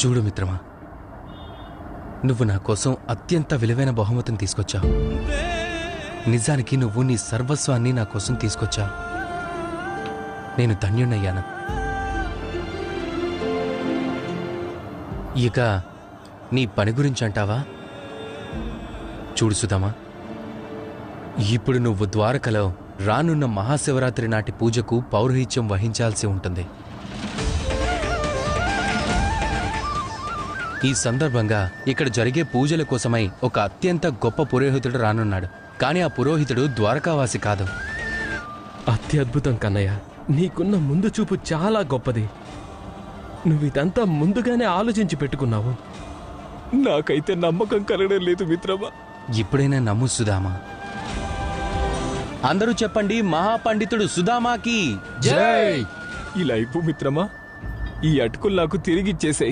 చూడు మిత్రమా, నువ్వు నా కోసం అత్యంత విలువైన బహుమతిని తీసుకొచ్చావు. నిజానికి నువ్వు నీ సర్వస్వాన్ని నా కోసం తీసుకొచ్చావు. నేను ధన్యుణ్ణయ్యాను. ఇక నీ పని గురించి అంటావా? చూడు సుధామా, ఇప్పుడు నువ్వు ద్వారకలో రానున్న మహాశివరాత్రి నాటి పూజకు పౌరోహిత్యం వహించాల్సి ఉంటుంది. ఈ సందర్భంగా ఇక్కడ జరిగే పూజల కోసమై ఒక అత్యంత గొప్ప పురోహితుడు రానున్నాడు. కానీ ఆ పురోహితుడు ద్వారకావాసి కాదు. అత్యద్భుతం కన్నయ్య, నీకున్న ముందు చూపు చాలా గొప్పది. నువ్విదంతా ముందుగానే ఆలోచించి పెట్టుకున్నావు. నాకైతే నమ్మకం కలగడం లేదు మిత్రమా. ఇప్పుడైనా నమ్ము సుధామా. అందరూ చెప్పండి, మహాపండితుడు సుధామాకి జై. ఇలా ఇప్పు మిత్రమా, ఈ అటుకులు నాకు తిరిగిచ్చేసాయి.